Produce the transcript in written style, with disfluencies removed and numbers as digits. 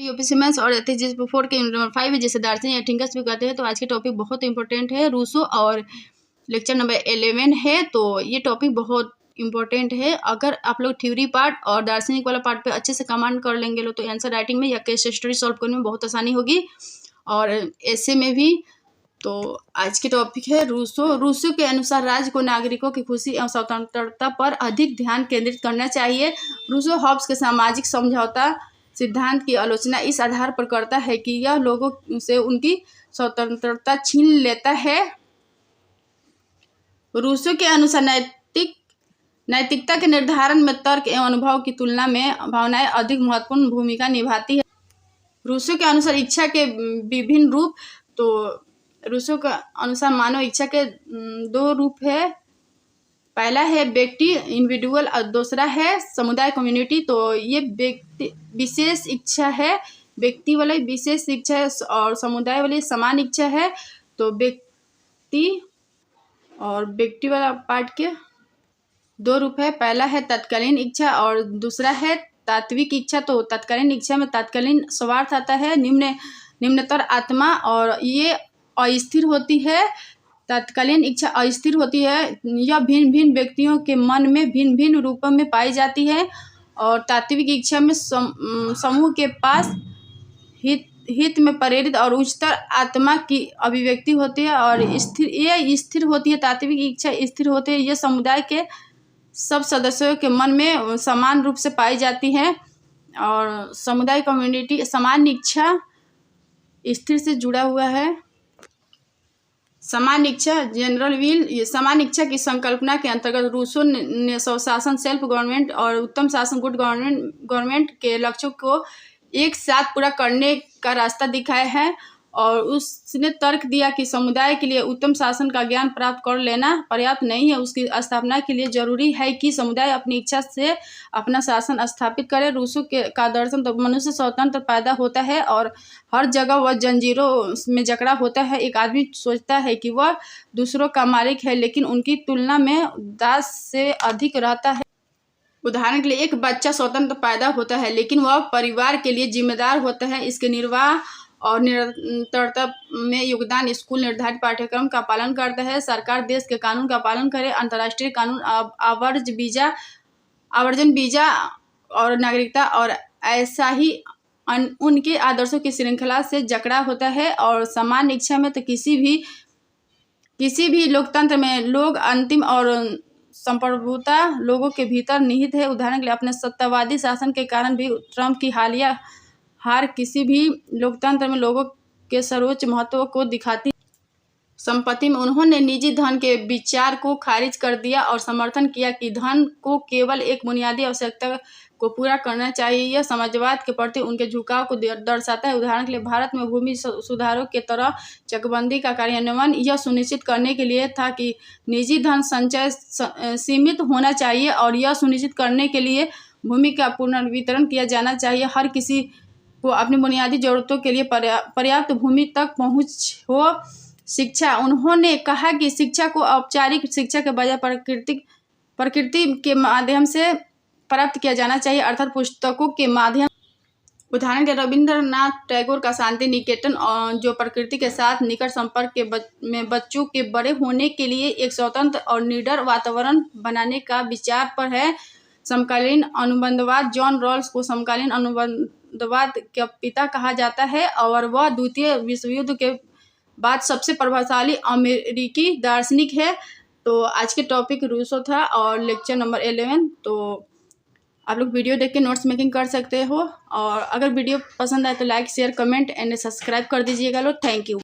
UPSC mains और ethics fourth के number 5 है, जिसे दार्शनिक या थिंकर्स भी कहते हैं। तो आज के टॉपिक बहुत इंपॉर्टेंट है, रूसो और लेक्चर नंबर 11 है। तो ये टॉपिक बहुत इंपॉर्टेंट है। अगर आप लोग थ्योरी पार्ट और दार्शनिक वाला पार्ट पे अच्छे से कमांड कर लेंगे लो, तो आंसर राइटिंग में या केस स्टडी सॉल्व करने में बहुत आसानी होगी, और ऐसे में भी। तो आज की टॉपिक है रूसो के अनुसार राज्य को नागरिकों की खुशी एवं स्वतंत्रता पर अधिक ध्यान केंद्रित करना चाहिए। रूसो हॉब्स के सामाजिक समझौता सिद्धांत की आलोचना इस आधार पर करता है कि यह लोगों से उनकी स्वतंत्रता छीन लेता है। रूसो के अनुसार नैतिकता के निर्धारण में तर्क एवं अनुभव की तुलना में भावनाएं अधिक महत्वपूर्ण भूमिका निभाती है। रूसो के अनुसार इच्छा के विभिन्न रूप। तो रूसो के अनुसार मानव इच्छा के दो रूप है। पहला है व्यक्ति इंडिविजुअल और दूसरा है समुदाय कम्युनिटी। तो ये व्यक्ति विशेष इच्छा है, व्यक्ति वाली विशेष इच्छा है और समुदाय वाली समान इच्छा है। तो व्यक्ति और व्यक्ति वाला पार्ट के दो रूप है। पहला है तत्कालीन इच्छा और दूसरा है तात्विक इच्छा। तो तत्कालीन इच्छा में तत्कालीन स्वार्थ आता है, निम्नतर आत्मा, और ये अस्थिर होती है। तत्कालीन इच्छा अस्थिर होती है, यह भिन्न भिन्न व्यक्तियों के मन में भिन्न भिन्न रूपों में पाई जाती है। और तात्विक इच्छा में समूह के पास हित में प्रेरित और उच्चतर आत्मा की अभिव्यक्ति होती है, और ये स्थिर होती है। तात्विक इच्छा स्थिर होती है, यह समुदाय के सब सदस्यों के मन में समान रूप से पाई जाती है। और समुदाय कम्युनिटी समान इच्छा स्थिर से जुड़ा हुआ है। समान इच्छा जनरल विल, ये समान इच्छा की संकल्पना के अंतर्गत रूसो ने स्वशासन सेल्फ गवर्नमेंट और उत्तम शासन गुड गवर्नमेंट के लक्ष्यों को एक साथ पूरा करने का रास्ता दिखाया है। और उसने तर्क दिया कि समुदाय के लिए उत्तम शासन का ज्ञान प्राप्त कर लेना पर्याप्त नहीं है, उसकी स्थापना के लिए जरूरी है कि समुदाय अपनी इच्छा से अपना शासन स्थापित करे। रूसो का दर्शन तो मनुष्य स्वतंत्र पैदा होता है और हर जगह वह जंजीरों में जकड़ा होता है। एक आदमी सोचता है कि वह दूसरों का मालिक है, लेकिन उनकी तुलना में दास से अधिक रहता है। उदाहरण के लिए एक बच्चा स्वतंत्र पैदा होता है, लेकिन वह परिवार के लिए जिम्मेदार होता है। इसके निर्वाह और निरंतरता में योगदान स्कूल निर्धारित पाठ्यक्रम का पालन करता है, सरकार देश के कानून का पालन करे, अंतर्राष्ट्रीय कानून, आवर्जन वीजा और नागरिकता, और ऐसा ही उनके आदर्शों की श्रृंखला से जकड़ा होता है। और समान इच्छा में तो किसी भी लोकतंत्र में लोग अंतिम और संप्रभुता लोगों के भीतर निहित है। उदाहरण के लिए अपने सत्तावादी शासन के कारण भी ट्रंप की हालिया हार किसी भी लोकतंत्र में लोगों के सर्वोच्च महत्व को दिखाती। संपत्ति में उन्होंने निजी धन के विचार को खारिज कर दिया और समर्थन किया कि धन को केवल एक बुनियादी आवश्यकता को पूरा करना चाहिए। यह समाजवाद के प्रति उनके झुकाव को दर्शाता है। उदाहरण के लिए भारत में भूमि सुधारों के तरह चकबंदी का कार्यान्वयन यह सुनिश्चित करने के लिए था कि निजी धन संचय सीमित होना चाहिए, और यह सुनिश्चित करने के लिए भूमि का पुनर्वितरण किया जाना चाहिए। हर किसी को अपनी बुनियादी जरूरतों के लिए पर्याप्त भूमि तक पहुंच हो। शिक्षा, उन्होंने कहा कि शिक्षा को औपचारिक शिक्षा के बजाय प्रकृति के माध्यम से प्राप्त किया जाना चाहिए, अर्थात पुस्तकों के माध्यम। उदाहरण के रविंद्रनाथ टैगोर का शांति निकेतन, जो प्रकृति के साथ निकट संपर्क में बच्चों के बड़े होने के लिए एक स्वतंत्र और निडर वातावरण बनाने का विचार पर है। समकालीन अनुबंधवाद, जॉन रॉल्स को समकालीन अनुबंधवाद का पिता कहा जाता है, और वह द्वितीय विश्व युद्ध के बाद सबसे प्रभावशाली अमेरिकी दार्शनिक है। तो आज के टॉपिक रूसो था और लेक्चर नंबर 11। तो आप लोग वीडियो देख के नोट्स मेकिंग कर सकते हो, और अगर वीडियो पसंद आए तो like share comment and subscribe कर दीजिएगा। लो, थैंक यू।